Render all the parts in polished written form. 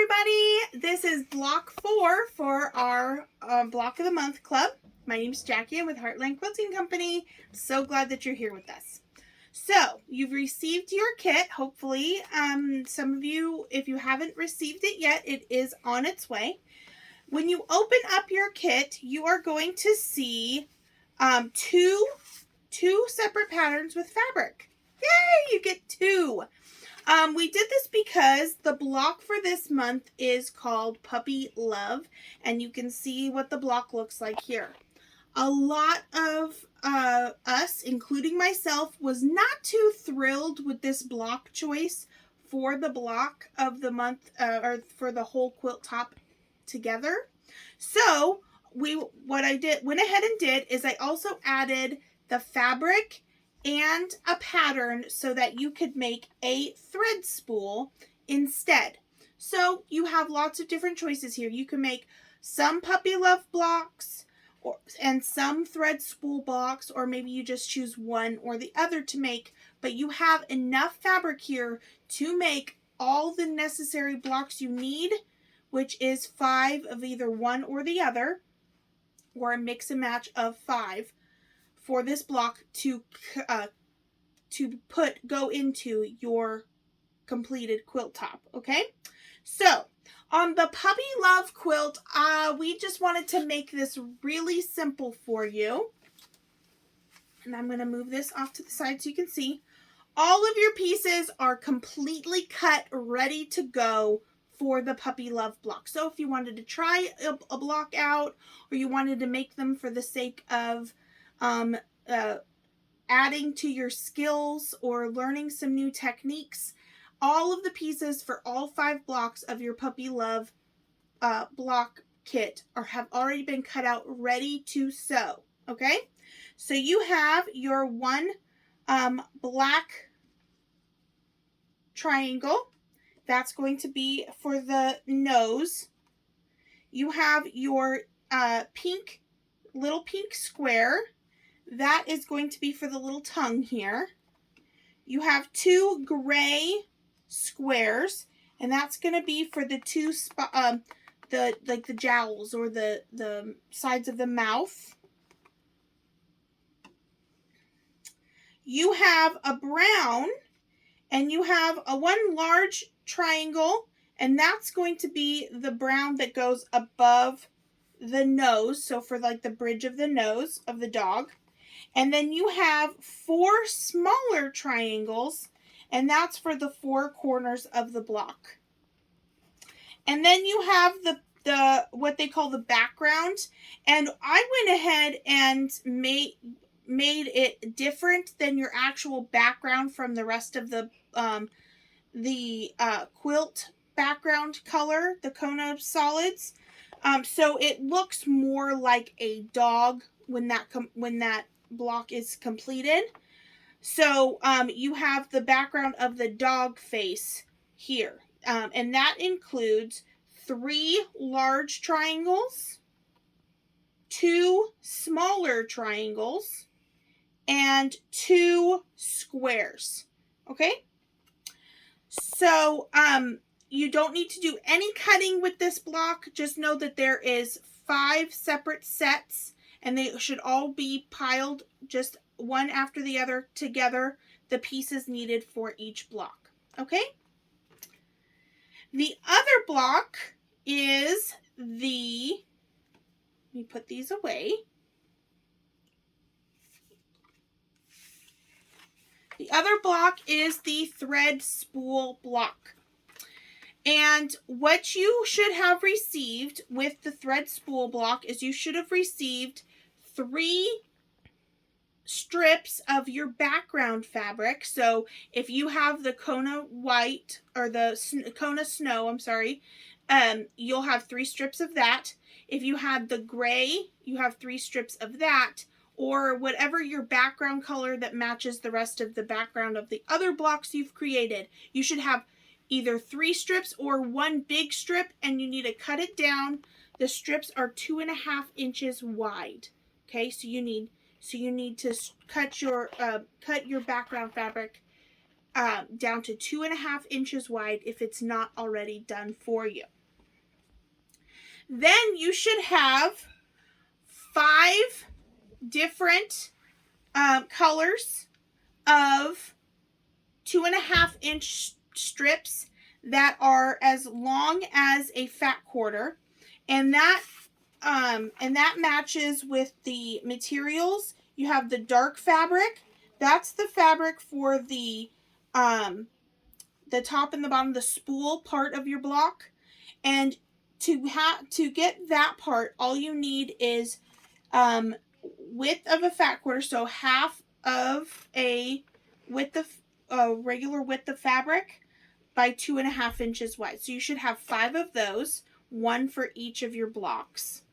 everybody. This is block 4 for our block of the month club. My name's Jackie. I'm with Heartland Quilting Company. So glad that you're here with us. So you've received your kit. Hopefully, some of you, if you haven't received it yet, it is on its way. When you open up your kit, you are going to see two separate patterns with fabric. Yay! You get 2. We did this because the block for this month is called Puppy Love, and you can see what the block looks like here. A lot of us, including myself, was not too thrilled with this block choice for the block of the month, or for the whole quilt top together. So what I went ahead and did is I also added the fabric and a pattern so that you could make a thread spool instead. So you have lots of different choices here. You can make some Puppy Love blocks and some thread spool blocks, or maybe you just choose one or the other to make, but you have enough fabric here to make all the necessary blocks you need, which is 5 of either one or the other, or a mix and match of 5 for this block to go into your completed quilt top. Okay, so on the Puppy Love quilt, we just wanted to make this really simple for you, and I'm going to move this off to the side so you can see. All of your pieces are completely cut, ready to go for the Puppy Love block. So if you wanted to try a block out, or you wanted to make them for the sake of adding to your skills or learning some new techniques, all of the pieces for all 5 blocks of your Puppy Love block kit have already been cut out, ready to sew. Okay, so you have your one black triangle. That's going to be for the nose. You have your little pink square. That is going to be for the little tongue here. You have 2 gray squares, and that's going to be for the 2 the jowls, or the sides of the mouth. You have a brown, and you have one large triangle, and that's going to be the brown that goes above the nose, so for like the bridge of the nose of the dog. And then you have 4 smaller triangles, and that's for the 4 corners of the block. And then you have the what they call the background, and I went ahead and made it different than your actual background from the rest of the quilt background color, the Kona solids. So it looks more like a dog when that block is completed. So you have the background of the dog face here, and that includes 3 large triangles, 2 smaller triangles, and 2 squares. Okay, so you don't need to do any cutting with this block. Just know that there is 5 separate sets, and they should all be piled just one after the other together, the pieces needed for each block. Okay? The other block is let me put these away. The other block is the thread spool block. And what you should have received with the thread spool block is you should have received 3 strips of your background fabric. So if you have the Kona white, or the Kona snow, I'm sorry, you'll have 3 strips of that. If you had the gray, you have 3 strips of that, or whatever your background color that matches the rest of the background of the other blocks you've created. You should have either 3 strips or 1 big strip, and you need to cut it down. The strips are 2.5 inches wide. Okay, so you need to cut your background fabric down to 2.5 inches wide if it's not already done for you. Then you should have 5 different colors of 2.5-inch strips that are as long as a fat quarter, and that matches with the materials. You have the dark fabric. That's the fabric for the top and the bottom, the spool part of your block. And to get that part, all you need is width of a fat quarter, so half of a width of regular width of fabric by 2.5 inches wide. So you should have 5 of those, 1 for each of your blocks.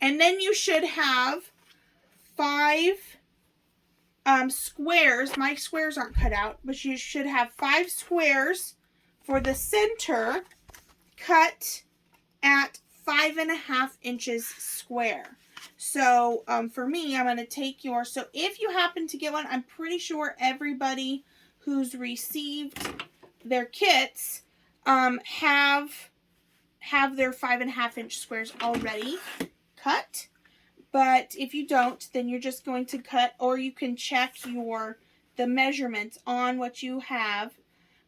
And then you should have 5 squares. My squares aren't cut out, but you should have 5 squares for the center cut at 5.5 inches square. So for me, I'm going to take yours. So if you happen to get one, I'm pretty sure everybody who's received their kits have their 5.5-inch squares already cut. But if you don't, then you're just going to cut, or you can check the measurements on what you have.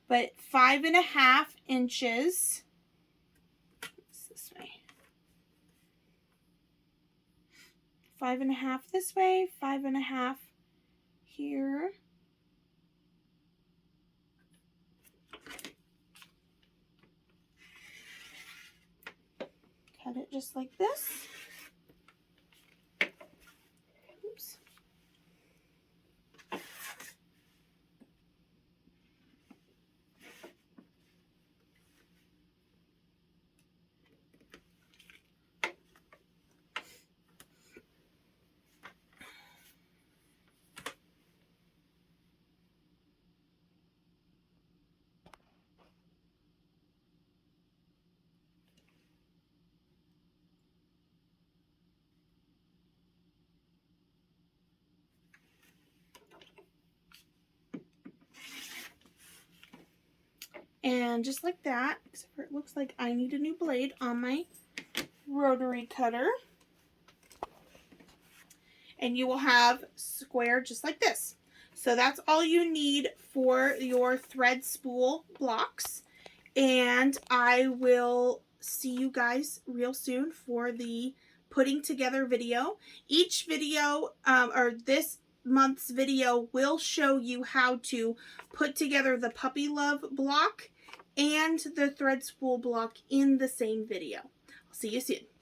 But 5.5 inches. This way. 5.5 this way, 5.5 here. Cut it just like this. Oops. And just like that, except for it looks like I need a new blade on my rotary cutter. And you will have square just like this. So that's all you need for your thread spool blocks. And I will see you guys real soon for the putting together video. Each video, or this month's video, will show you how to put together the puppy love block and the thread spool block in the same video. I'll see you soon.